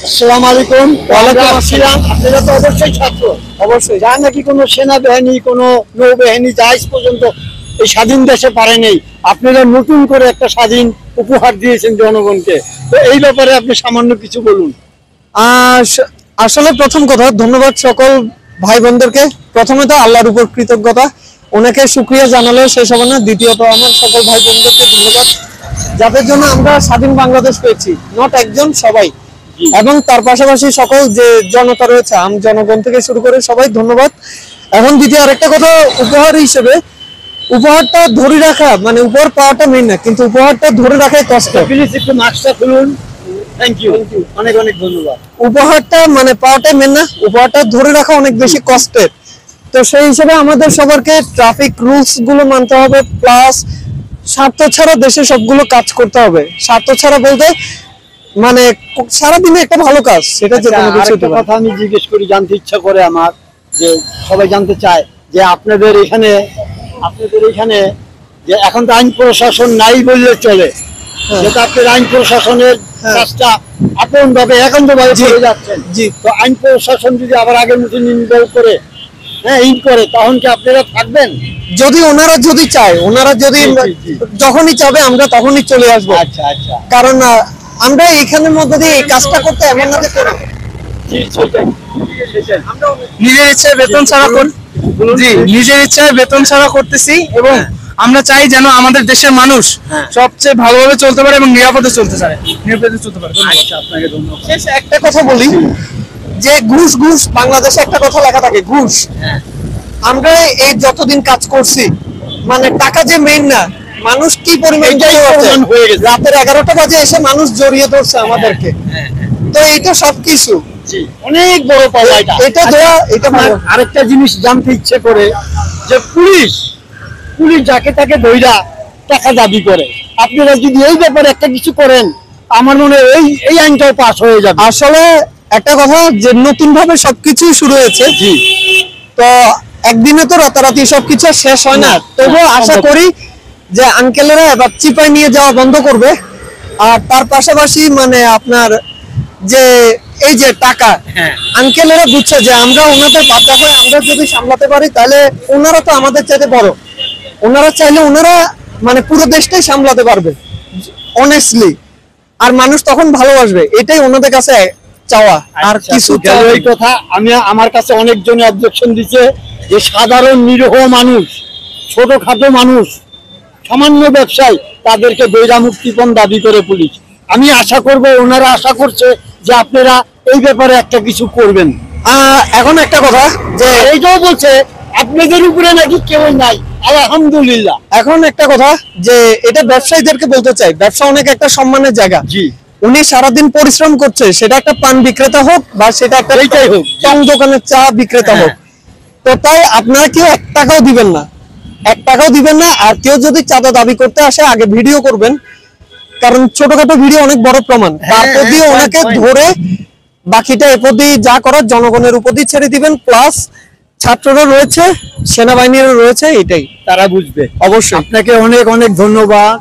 আসসালামু আলাইকুম। ওয়ালাইকুম আসসালাম। আপনারা তো অবশ্যই ছাত্র, অবশ্যই যা নাকি কোনো সেনাবাহিনী, কোনো নৌবাহিনী যা আজ পর্যন্ত এই স্বাধীন দেশে পারে নাই, আপনারা নতুন করে একটা স্বাধীন উপহার দিয়েছেন জনগণকে। তো এই ব্যাপারে আপনি সামান্য কিছু বলুন। আসলে প্রথম কথা, ধন্যবাদ সকল ভাই বোনদেরকে। প্রথমে তো আল্লাহর উপর কৃতজ্ঞতা, ওনাকে শুকরিয়া জানালেও শেষ হবে না। দ্বিতীয়ত আমার সকল ভাই বোনদেরকে ধন্যবাদ, যাদের জন্য আমরা স্বাধীন বাংলাদেশ পেয়েছি। নট একজন, সবাই। এবং তার পাশাপাশি সকল যে জনতা রয়েছে, আম জনগণ থেকে শুরু করে সবাই ধন্যবাদ। এখন দ্বিতীয় আরেকটা কথা, উপহার হিসেবে উপহারটা ধরে রাখা, মানে উপহার পাওয়াটা মেন না, কিন্তু উপহারটা ধরে রাখাই কষ্ট। প্লিজ একটু মাস্কটা খুলুন। থ্যাংক ইউ, অনেক অনেক ধন্যবাদ। উপহারটা মানে পাওয়াটাই মেন না, উপহারটা ধরে রাখা অনেক বেশি কষ্টের। তো সেই হিসেবে আমাদের সবাইকে ট্রাফিক রুলস গুলো মানতে হবে, প্লাস স্বার্থ ছাড়া দেশে সবগুলো কাজ করতে হবে। স্বার্থ ছাড়া বলতে মানে সারাদিনে একটা ভালো কাজ, সেটা যে কোনো কিছু। একটা কথা আমি জিজ্ঞেস করি, জানতে ইচ্ছা করে আমার, যে সবাই জানতে চায় যে আপনাদের এখানে যে এখন তো আইন প্রশাসন নাই বললে চলে, যেটা আপনার আইন প্রশাসনের কাজটা আপন ভাবে একান্ত ভাবে করে যাচ্ছেন। জি, তো আইন প্রশাসন যদি আবার আগের মতো নির্ভর করে তখন কি আপনারা থাকবেন? যদি ওনারা যদি চায়, ওনারা যদি যখনই চাবে আমরা তখনই চলে আসবো। আচ্ছা আচ্ছা, কারণ আমরা এখানের মধ্যে দিয়ে এই কাজটা করতে এমন না যে নিজের ইচ্ছায় বেতন ছাড়া নিজের ইচ্ছায় বেতন ছাড়া করতেছি, এবং আমরা চাই যেন আমাদের দেশের মানুষ সবচেয়ে ভালোভাবে চলতে পারে এবং নিরাপদে চলতে পারে। আচ্ছা, আপনাকে ধন্যবাদ। শেষ একটা কথা বলি, যে ঘুষ ঘুষ বাংলাদেশে একটা কথা লেখা থাকে, ঘুষ। আমরা এই যতদিন কাজ করছি, মানে টাকা যে মেইন না, মানুষ কি পরিমাণ রাতের 11টা বাজে এসে মানুষ জড়িয়ে ধরছে আমাদেরকে। তো এইটা সবকিছু অনেক বড় পাওয়া এটা। এটা আরেকটা জিনিস জানতে ইচ্ছে করে, যে পুলিশ যাকে তাকে ধইরা টাকা দাবি করে, আপনারা যদি এই ব্যাপারে একটা কিছু করেন, আমার মনে হয় এই আইনটাও পাস হয়ে যাবে। আসলে একটা কথা, যে নতুন ভাবে সবকিছু শুরু হয়েছে, তো একদিনে তো রাতারাতি সবকিছু শেষ হয় না। তবুও আশা করি যে আঙ্কেলেরা এবার চিপাই নিয়ে যাওয়া বন্ধ করবে। আর তার পাশাপাশি মানে আপনার যে এই যে টাকা, আঙ্কেলেরা বুঝছে যে আমরা ওনাদের বাচ্চা হয়ে আমরা যদি সামলাতে পারি, তাহলে ওনারা তো আমাদের চাইতে বড়। ওনারা চাইলে ওনারা মানে পুরো দেশটাই সামলাতে পারবে অনেস্টলি, আর মানুষ তখন ভালোবাসবে। এটাই ওনাদের কাছে চাওয়া, আর কিছু কথা। আমার কাছে অনেকজনে অবজেকশন দিচ্ছে যে সাধারণ নিরীহ মানুষ, ছোটখাটো মানুষ, সামান্য ব্যবসায়ী, তাদেরকে বৈরা মুক্তিপণ দাবি করে পুলিশ। আমি আশা করব, ওনারা আশা করছে যে আপনারা এই ব্যাপারে একটা কিছু করবেন। এখন একটা কথা, যে এইটাও বলছে আপনাদের উপরে নাকি কেউ নাই, আলহামদুলিল্লাহ। এখন একটা কথা, যে এটা ব্যবসায়ীদেরকে বলতে চাই, ব্যবসা অনেক একটা সম্মানের জায়গা। জি, উনি সারাদিন পরিশ্রম করছে, সেটা একটা পান বিক্রেতা হোক বা সেটা একটা টং দোকানের চা বিক্রেতা হোক, তো তাই আপনারা কেউ 1 টাকাও দিবেন না, 1 টাকাও দিবেন না। আর কেউ যদি চাঁদা দাবি করতে আসে, আগে ভিডিও করবেন, কারণ ছোটখাটো ভিডিও অনেক বড় প্রমাণ। তারপর দিয়ে ওনাকে ধরে বাকিটা এরপর দিয়ে যা করার জনগণের উপর দিয়ে ছেড়ে দিবেন। প্লাস ছাত্ররা রয়েছে, সেনাবাহিনীরও রয়েছে, এটাই তারা বুঝবে অবশ্যই। আপনাকে অনেক অনেক ধন্যবাদ।